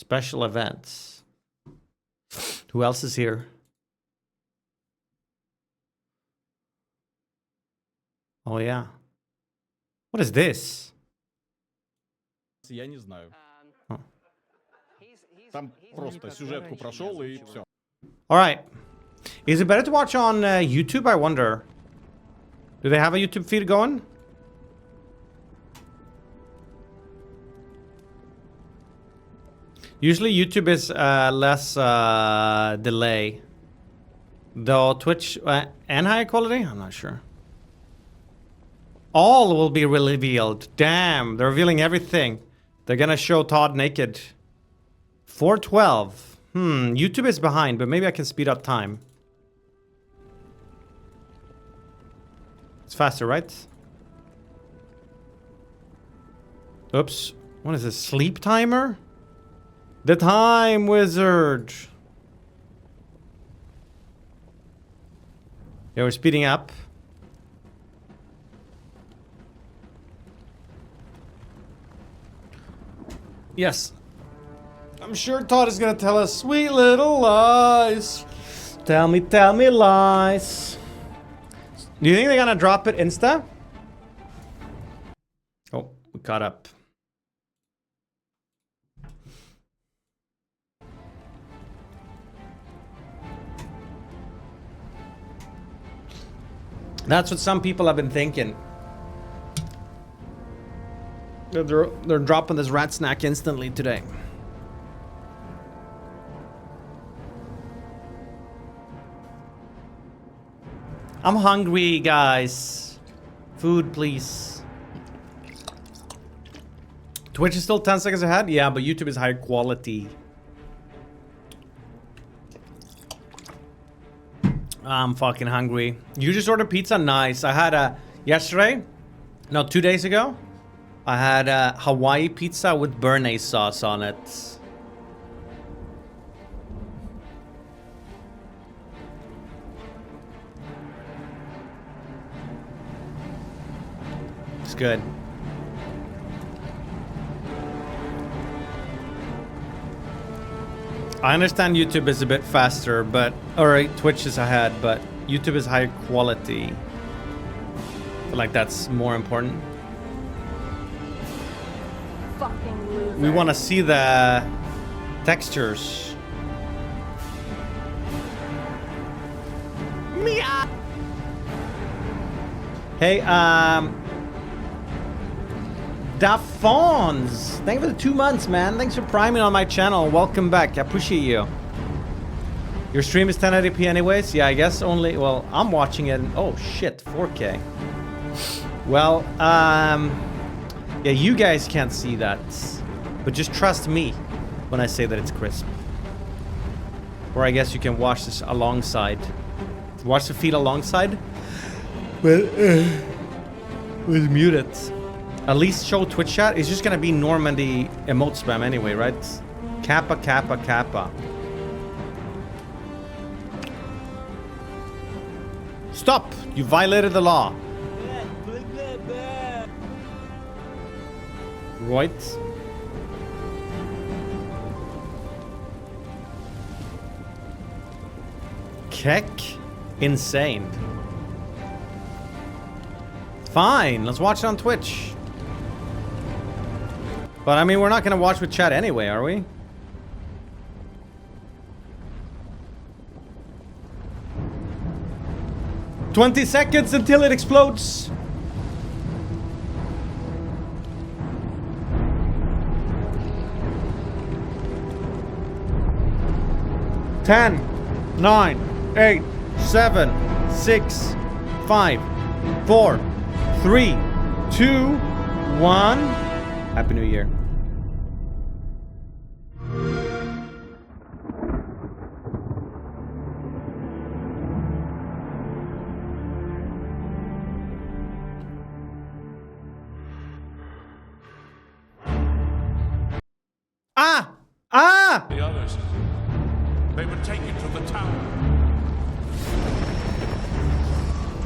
Special events. Who else is here? Oh yeah. What is this? Я не знаю. Oh. Там просто сюжетку прошел и все. All right. Is it better to watch on YouTube? I wonder. Do they have a YouTube feed going? Usually YouTube is less delay. Though Twitch and high quality? I'm not sure. All will be revealed. Damn, they're revealing everything. They're gonna show Todd naked. 412. YouTube is behind, but maybe I can speed up time. It's faster, right? Oops. What is this? Sleep timer? The time wizard. Yeah, we're speeding up. Yes. I'm sure Todd is gonna tell us sweet little lies. Tell me lies. Do you think they're gonna drop it Insta? Oh, we caught up. That's what some people have been thinking. They're dropping this rat snack instantly today. I'm hungry, guys. Food, please. Twitch is still 10 seconds ahead? Yeah, but YouTube is higher quality. I'm fucking hungry. You just ordered pizza? Nice. I had a... yesterday? No, 2 days ago? I had a Hawaii pizza with béarnaise sauce on it. It's good. I understand YouTube is a bit faster, but... or Twitch is ahead, but YouTube is higher quality. I feel like that's more important. Fucking loser. We want to see the textures. Meow. Hey, Dafons, thank you for the 2 months, man. Thanks for priming on my channel. Welcome back. I appreciate you. Your stream is 1080p anyways? Yeah, I guess only... well, I'm watching it in... oh, shit. 4K. Well, yeah, you guys can't see that. But just trust me when I say that it's crisp. Or I guess you can watch this alongside. Watch the feed alongside. But, with muted. At least show Twitch chat. It's just gonna be Normandy emote spam anyway, right? Kappa, kappa, kappa. Stop! You violated the law. Right. Keck? Insane. Fine, let's watch it on Twitch. But I mean, we're not gonna watch with chat anyway, are we? "20 seconds until it explodes." Ten, 9, 8, 7, 6, 5, 4, 3, 2, 1. Happy New Year. Ah! Ah! The others, they were taken to the tower.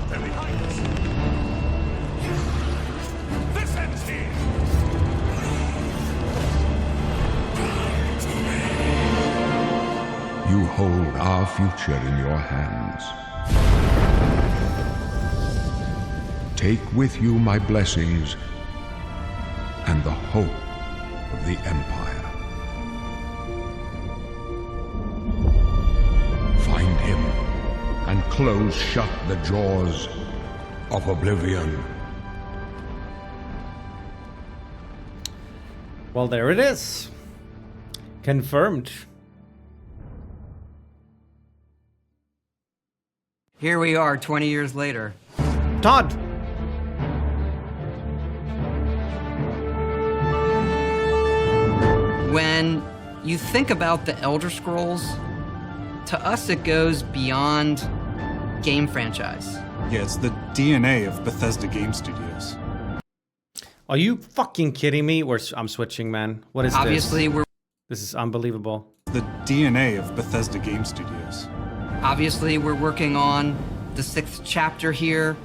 They're behind us. This ends here. You hold our future in your hands. Take with you my blessings and the hope of the Empire. Find him and close shut the jaws of oblivion. Well, there it is. Confirmed. Here we are 20 years later. Todd! When you think about the Elder Scrolls, to us it goes beyond game franchise. Yeah, it's the DNA of Bethesda Game Studios. Are you fucking kidding me? I'm switching, man. What is Obviously, this? This is unbelievable. The DNA of Bethesda Game Studios. Obviously, we're working on the 6th chapter here,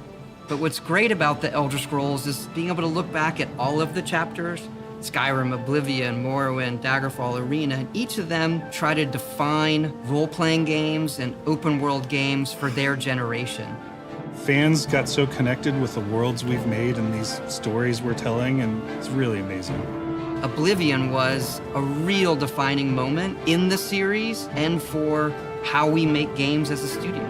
but what's great about the Elder Scrolls is being able to look back at all of the chapters, Skyrim, Oblivion, Morrowind, Daggerfall, Arena, and each of them try to define role-playing games and open-world games for their generation. Fans got so connected with the worlds we've made and these stories we're telling, and it's really amazing. Oblivion was a real defining moment in the series and for how we make games as a studio.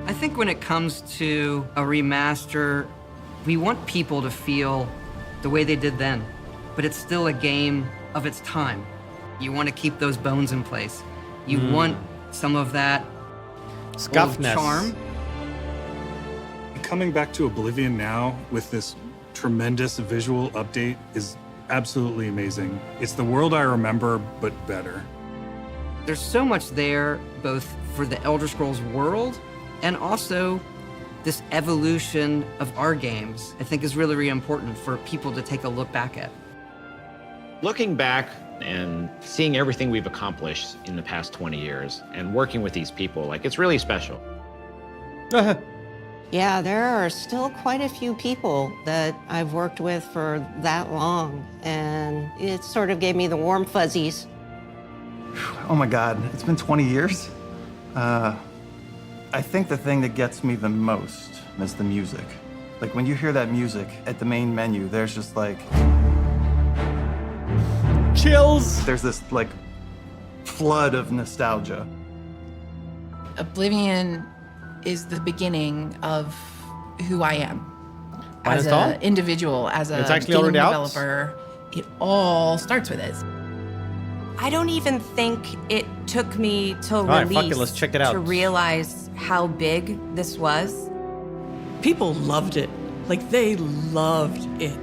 I think when it comes to a remaster, we want people to feel the way they did then, but it's still a game of its time. You want to keep those bones in place. You want some of that Scuffness. charm. Coming back to Oblivion now with this tremendous visual update is absolutely amazing. It's the world I remember, but better. There's so much there, both for the Elder Scrolls world and also this evolution of our games, I think is really, really important for people to take a look back at. Looking back and seeing everything we've accomplished in the past 20 years and working with these people, like, it's really special. Yeah, there are still quite a few people that I've worked with for that long, and it sort of gave me the warm fuzzies. Oh my God, it's been 20 years? I think the thing that gets me the most is the music. Like when you hear that music at the main menu, there's just like... Chills! There's this like flood of nostalgia. Oblivion is the beginning of who I am as Final an thought? individual, as a It's actually game already out? developer. It all starts with it. I don't even think it took me till right, release fuck it, let's check it out. to realize how big this was. People loved it. Like, they loved it.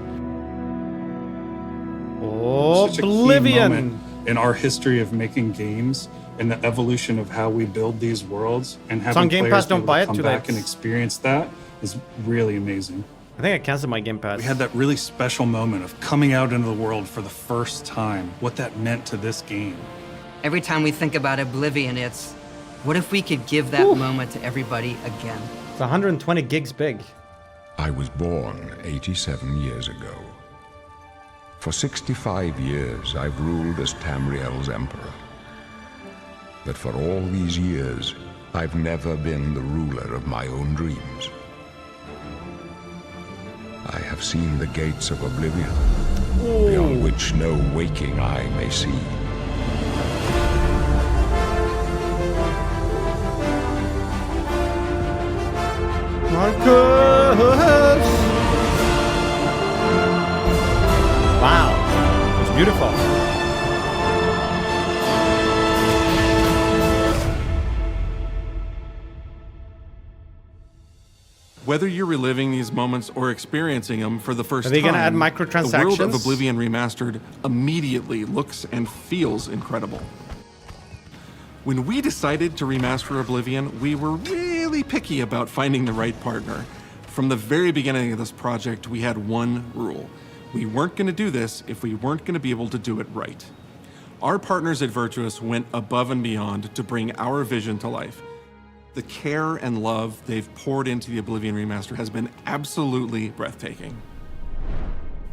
Such a key Oblivion! moment in our history of making games and the evolution of how we build these worlds, and It's on having Game players Pass, be don't able buy to it come too back late. and experience that is really amazing. I think I canceled my Game Pass. We had that really special moment of coming out into the world for the first time, what that meant to this game. Every time we think about Oblivion, it's, what if we could give that moment to everybody again? It's 120 gigs big. I was born 87 years ago. For 65 years, I've ruled as Tamriel's emperor. But for all these years, I've never been the ruler of my own dreams. I have seen the gates of oblivion, beyond which no waking eye may see. Marcus! Wow, it's beautiful. Whether you're reliving these moments or experiencing them for the first Are time, they gonna add the world microtransactions? of Oblivion Remastered immediately looks and feels incredible. When we decided to remaster Oblivion, we were really picky about finding the right partner. From the very beginning of this project, we had one rule. We weren't going to do this if we weren't going to be able to do it right. Our partners at Virtuous went above and beyond to bring our vision to life. The care and love they've poured into the Oblivion Remaster has been absolutely breathtaking.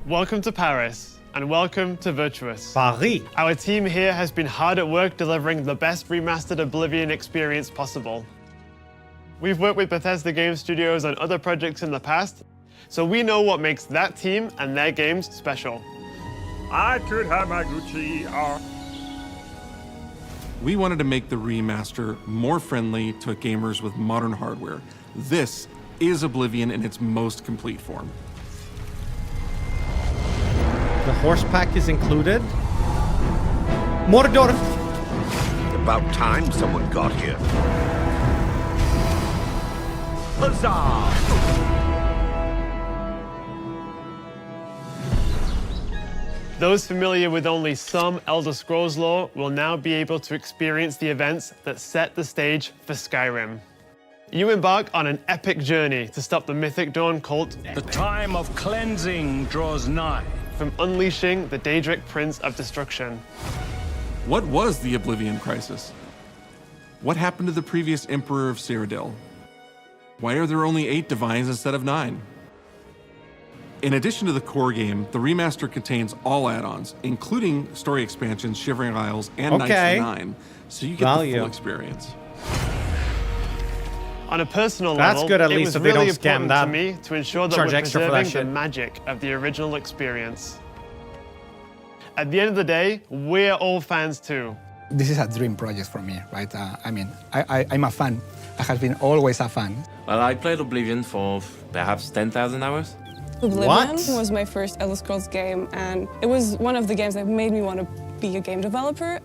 Welcome to Paris, and welcome to Virtuous. Paris. Our team here has been hard at work delivering the best remastered Oblivion experience possible. We've worked with Bethesda Game Studios on other projects in the past, so we know what makes that team and their games special. I could have my Gucci on. We wanted to make the remaster more friendly to gamers with modern hardware. This is Oblivion in its most complete form. The horse pack is included. Mordor. About time someone got here. Huzzah! Those familiar with only some Elder Scrolls lore will now be able to experience the events that set the stage for Skyrim. You embark on an epic journey to stop the Mythic Dawn cult. The time of cleansing draws nigh. From unleashing the Daedric Prince of Destruction. What was the Oblivion Crisis? What happened to the previous Emperor of Cyrodiil? Why are there only 8 divines instead of 9? In addition to the core game, the remaster contains all add-ons, including story expansions, Shivering Isles, and Knights of Nine, so you get the full experience. On a personal That's level, good, at it least was if they really don't scam important that. to me to ensure that Charge we're extra for that preserving the shit. magic of the original experience. At the end of the day, we're all fans too. This is a dream project for me, right? I'm a fan. I have been always a fan. Well, I played Oblivion for perhaps 10,000 hours. Oblivion was my first Elder Scrolls game, and it was one of the games that made me want to be a game developer.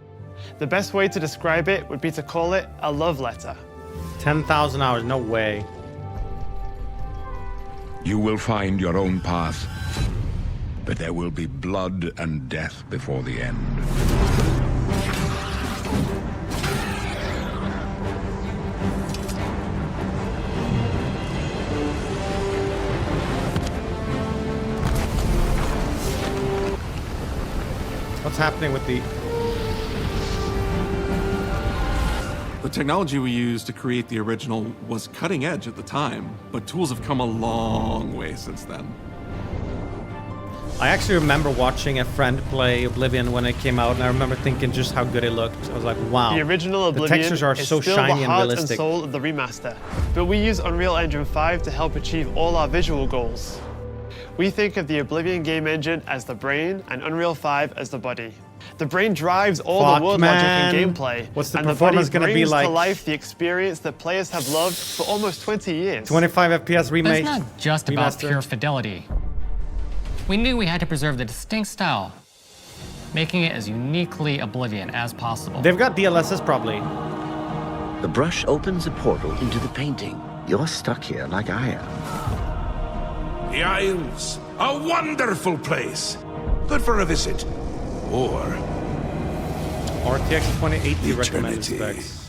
The best way to describe it would be to call it a love letter. 10,000 hours, no way. You will find your own path, but there will be blood and death before the end. What's happening with the... The technology we used to create the original was cutting edge at the time, but tools have come a long way since then. I actually remember watching a friend play Oblivion when it came out, and I remember thinking just how good it looked. I was like, wow. The original The Oblivion textures are is so still shiny the and heart realistic. and soul of the remaster, but we use Unreal Engine 5 to help achieve all our visual goals. We think of the Oblivion game engine as the brain and Unreal 5 as the body. The brain drives all the world logic and gameplay, What's the and performance the body gonna be brings like? to life the experience that players have loved for almost 20 years. 25 FPS But remake. it's not just about remaster. pure fidelity. We knew we had to preserve the distinct style, making it as uniquely Oblivion as possible. They've got DLSS probably. The brush opens a portal into the painting. You're stuck here like I am. The Isles, a wonderful place. Good for a visit. Or RTX 2080 recommended specs.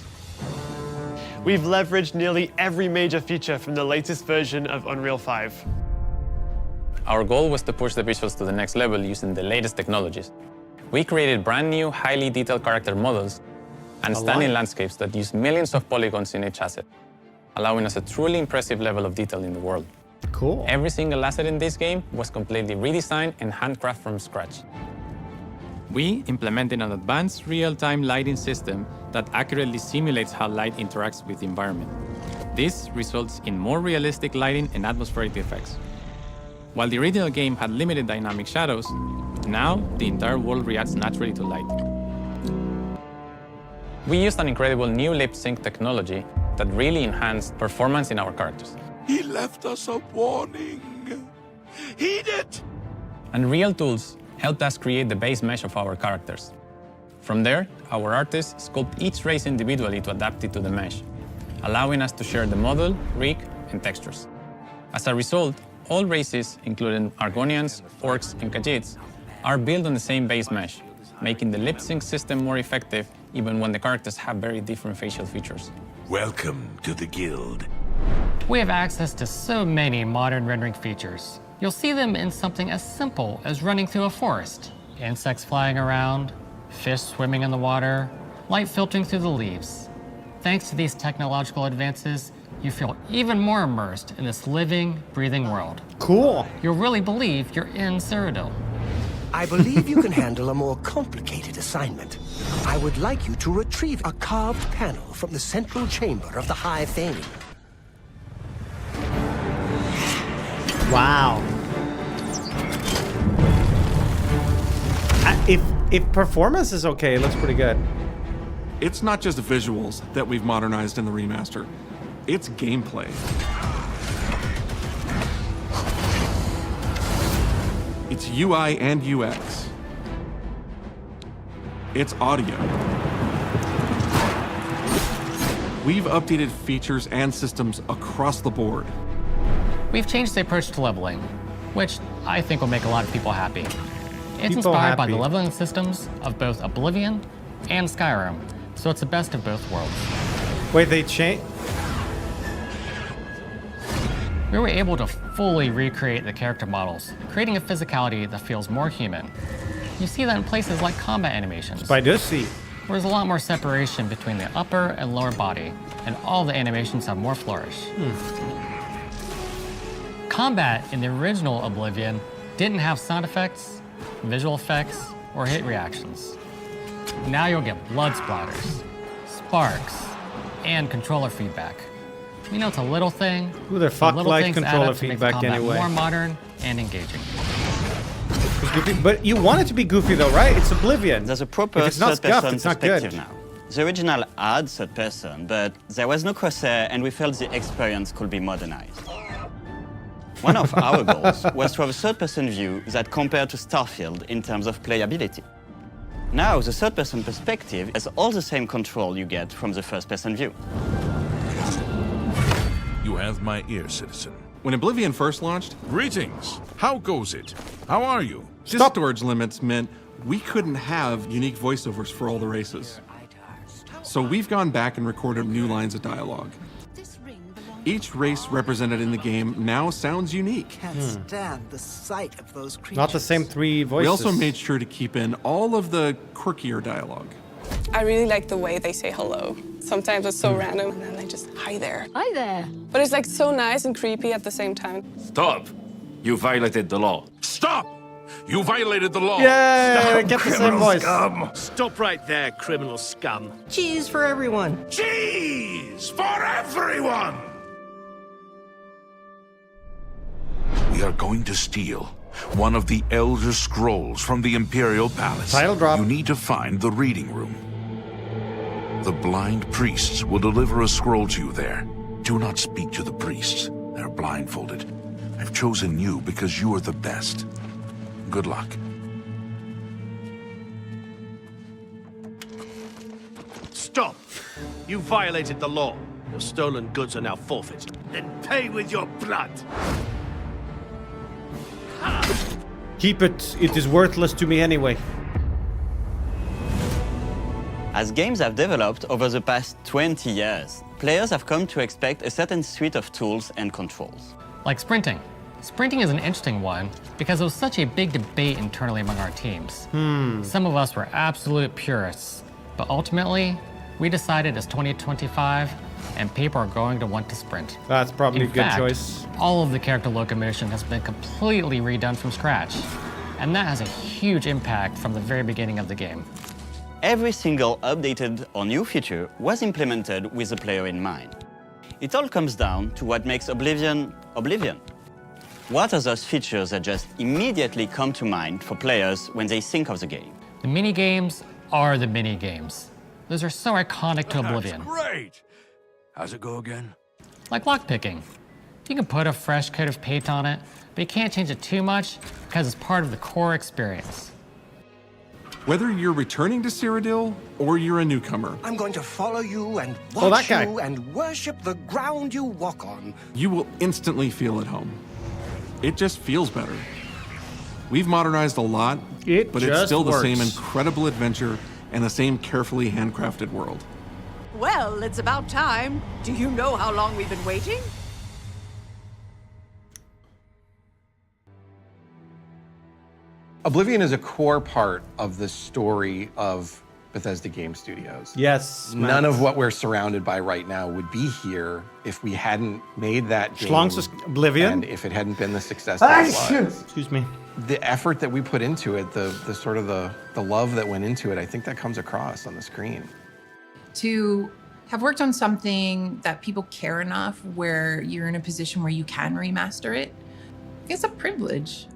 We've leveraged nearly every major feature from the latest version of Unreal 5. Our goal was to push the visuals to the next level using the latest technologies. We created brand new, highly detailed character models and stunning landscapes that use millions of polygons in each asset, allowing us a truly impressive level of detail in the world. Cool. Every single asset in this game was completely redesigned and handcrafted from scratch. We implemented an advanced real-time lighting system that accurately simulates how light interacts with the environment. This results in more realistic lighting and atmospheric effects. While the original game had limited dynamic shadows, now the entire world reacts naturally to light. We used an incredible new lip sync technology that really enhanced performance in our characters. he left us a warning. Heed it! Unreal tools helped us create the base mesh of our characters. From there, our artists sculpt each race individually to adapt it to the mesh, allowing us to share the model, rig, and textures. As a result, all races, including Argonians, Orcs, and Khajiits, are built on the same base mesh, making the lip sync system more effective even when the characters have very different facial features. Welcome to the Guild. We have access to so many modern rendering features. You'll see them in something as simple as running through a forest. Insects flying around, fish swimming in the water, light filtering through the leaves. Thanks to these technological advances, you feel even more immersed in this living, breathing world. Cool. You'll really believe you're in Cyrodiil. I believe you can handle a more complicated assignment. I would like you to retrieve a carved panel from the central chamber of the High Fane. Wow. If performance is okay, it looks pretty good. It's not just visuals that we've modernized in the remaster. It's gameplay. It's UI and UX. It's audio. We've updated features and systems across the board. We've changed the approach to leveling, which I think will make a lot of people happy. It's inspired by the leveling systems of both Oblivion and Skyrim, so it's the best of both worlds. Wait, they changed? We were able to fully recreate the character models, creating a physicality that feels more human. You see that in places like combat animations. I do see. There's a lot more separation between the upper and lower body, and all the animations have more flourish. Combat in the original Oblivion didn't have sound effects, visual effects, or hit reactions. Now you'll get blood splatters, sparks, and controller feedback. You know, it's a little thing. Who the fuck likes things add controller up to make the feedback combat anyway? more modern and engaging. It's goofy, but you want it to be goofy though, right? It's Oblivion. There's a proper if it's not scuffed, third-person it's not perspective good. now. The original had third person, but there was no crosshair, and we felt the experience could be modernized. One of our goals was to have a third-person view that compared to Starfield in terms of playability. Now, the third-person perspective has all the same control you get from the first-person view. You have my ear, citizen. When Oblivion first launched, Greetings. How goes it? How are you? storage limits meant we couldn't have unique voiceovers for all the races. So we've gone back and recorded new lines of dialogue. Each race represented in the game now sounds unique. Can't stand the sight of those creatures. Not the same three voices. We also made sure to keep in all of the quirkier dialogue. I really like the way they say hello. Sometimes it's so random, and then they just, hi there. Hi there. But it's like so nice and creepy at the same time. Stop! You violated the law. Stop! You violated the law. Yeah, get the same voice. Scum. Stop right there, criminal scum. Cheese for everyone. Cheese for everyone! We are going to steal one of the Elder Scrolls from the Imperial Palace. Title drop. You need to find the reading room. The blind priests will deliver a scroll to you there. Do not speak to the priests. They're blindfolded. I've chosen you because you are the best. Good luck. Stop! You violated the law. Your stolen goods are now forfeit. Then pay with your blood. Keep it. It is worthless to me anyway. As games have developed over the past 20 years, players have come to expect a certain suite of tools and controls. Like sprinting. Sprinting is an interesting one because there was such a big debate internally among our teams. Some of us were absolute purists, but ultimately, we decided it's 2025 and people are going to want to sprint. That's probably a In good fact, choice. all of the character locomotion has been completely redone from scratch, and that has a huge impact from the very beginning of the game. Every single updated or new feature was implemented with the player in mind. It all comes down to what makes Oblivion, Oblivion. What are those features that just immediately come to mind for players when they think of the game? The mini-games are the mini-games. Those are so iconic to Oblivion. Great! How's it go again? Like lockpicking. You can put a fresh coat of paint on it, but you can't change it too much because it's part of the core experience. Whether you're returning to Cyrodiil or you're a newcomer, I'm going to follow you and Oh, that watch guy. you and worship the ground you walk on. you will instantly feel at home. It just feels better. We've modernized a lot, but it's just still the same works. incredible adventure and the same carefully handcrafted world. Well, it's about time. Do you know how long we've been waiting? Oblivion is a core part of the story of Bethesda Game Studios. Yes. None of what we're surrounded by right now would be here if we hadn't made that game. Schlong's Oblivion. And if it hadn't been the success that it was. Excuse me. The effort that we put into it, the sort of the love that went into it, I think that comes across on the screen. To have worked on something that people care enough where you're in a position where you can remaster it, it's a privilege.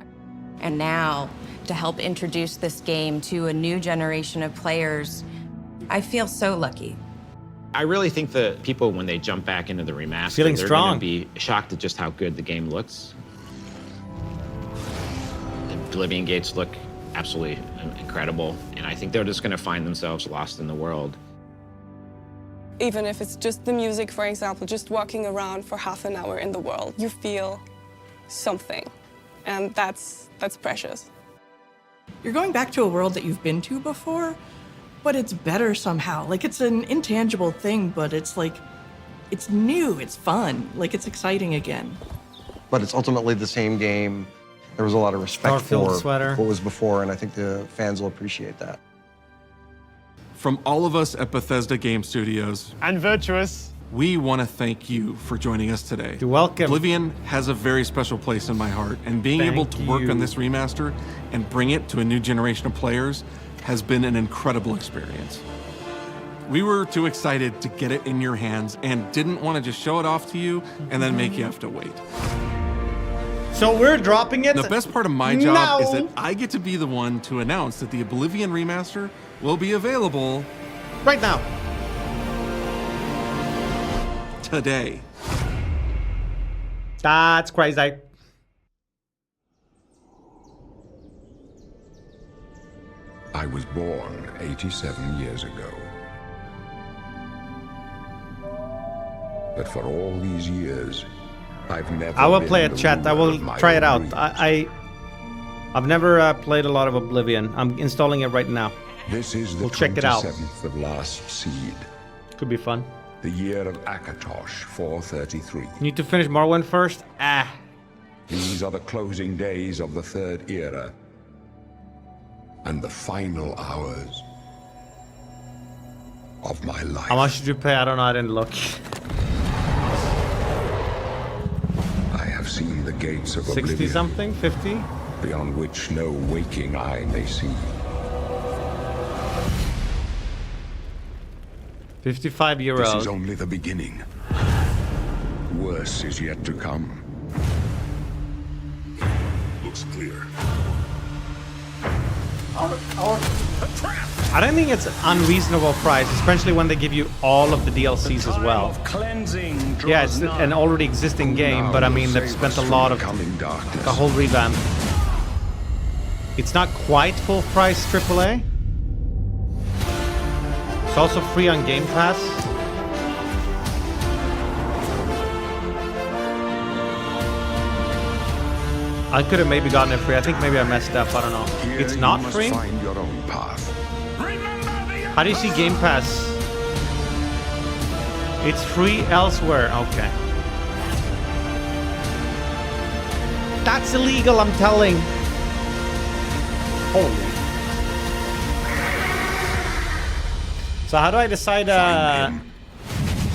And now, to help introduce this game to a new generation of players, I feel so lucky. I really think that people, when they jump back into the remaster, Feeling they're strong. going to be shocked at just how good the game looks. The Oblivion gates look absolutely incredible, and I think they're just going to find themselves lost in the world. Even if it's just the music, for example, just walking around for half an hour in the world, you feel something, and that's precious. You're going back to a world that you've been to before, but it's better somehow. Like, it's an intangible thing, but it's like, it's new, it's fun, like it's exciting again. But it's ultimately the same game. There was a lot of respect for sweater. what was before, and I think the fans will appreciate that. From all of us at Bethesda Game Studios and Virtuous, we want to thank you for joining us today. You're welcome. Oblivion has a very special place in my heart, and being able to work on this remaster and bring it to a new generation of players has been an incredible experience. We were too excited to get it in your hands and didn't want to just show it off to you and then make you have to wait. So we're dropping it? The best part of my job is No. that I get to be the one to announce that the Oblivion remaster will be available right now. Today. That's crazy. I was born 87 years ago. But for all these years, I've never I will been play the a chat. I ruler will of my try it own out. dreams. I've never played a lot of Oblivion. I'm installing it right now. This is the We'll check it out. 27th of last seed. Could be fun. The year of Akatosh 433. Need to finish Morrowind first? Ah. These are the closing days of the Third Era. And the final hours of my life. How much did you pay? I don't know. I didn't look. I have seen the gates of 60 oblivion, something? 50? beyond which no waking eye may see. 55 euros. This is only the beginning. Worse is yet to come. Looks clear. I don't think it's an unreasonable price, especially when they give you all of the DLCs as well. Yeah, it's an already existing game, but I mean, they've spent a lot of the whole revamp. It's not quite full price AAA. It's also free on Game Pass. I could have maybe gotten it free. I think maybe I messed up. I don't know. It's not free? Find your own path. How do you see Game Pass? It's free elsewhere. Okay. That's illegal, I'm telling. Holy. So how do I decide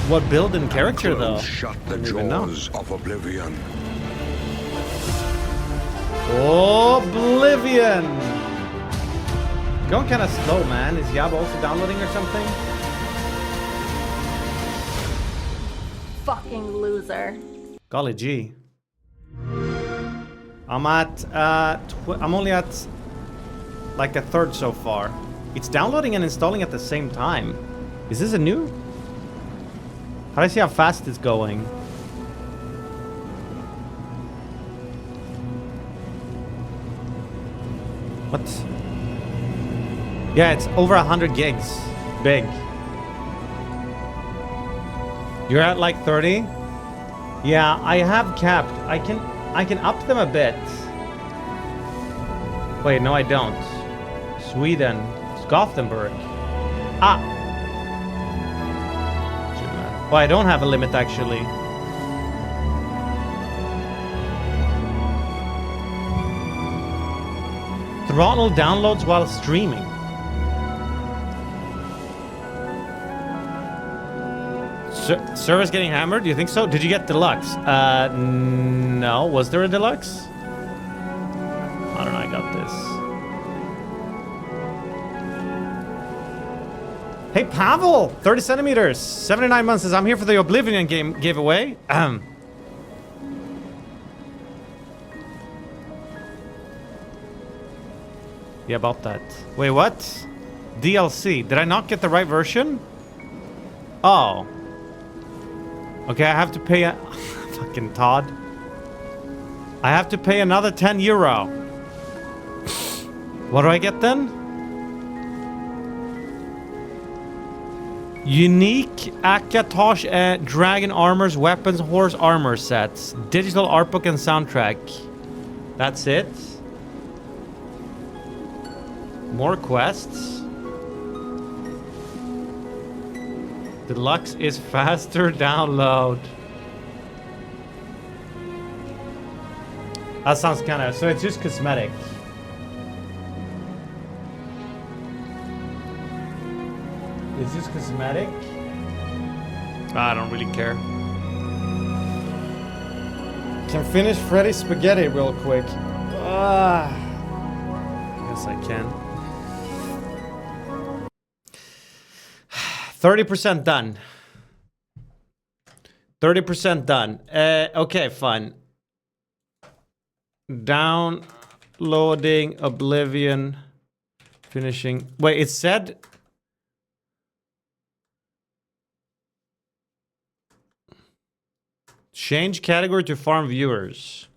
what build and character though? Shut the jaws of oblivion. Oblivion! Going kind of slow, man. Is Yab also downloading or something? Fucking loser. Golly gee. I'm at, I'm only at like a third so far. It's downloading and installing at the same time. Is this a new? How do I see how fast it's going? What? Yeah, it's over 100 gigs. Big. You're at like 30? Yeah, I have capped. I can up them a bit. Wait, no I don't. Sweden. It's Gothenburg. Ah! Well, I don't have a limit actually. Throttle downloads while streaming. Service getting hammered? Do you think so? Did you get deluxe? No. Was there a deluxe? I don't know. I got this. Hey, Pavel! 30 centimeters. 79 months says, I'm here for the Oblivion game giveaway. Yeah, about that. Wait, what? DLC. Did I not get the right version? Oh. Okay, I have to pay a... Fucking Todd. I have to pay another 10 euro. What do I get then? Unique Akatosh Dragon Armors, Weapons, Horse Armor sets. Digital art book and soundtrack. That's it. More quests. Deluxe is faster download. That sounds kind of... So it's just cosmetic. It's just cosmetic. I don't really care. Can finish Freddy's spaghetti real quick. Yes, I can. 30% done. 30% done. Okay, fine. Downloading Oblivion. Finishing. Wait, it said... Change category to farm viewers.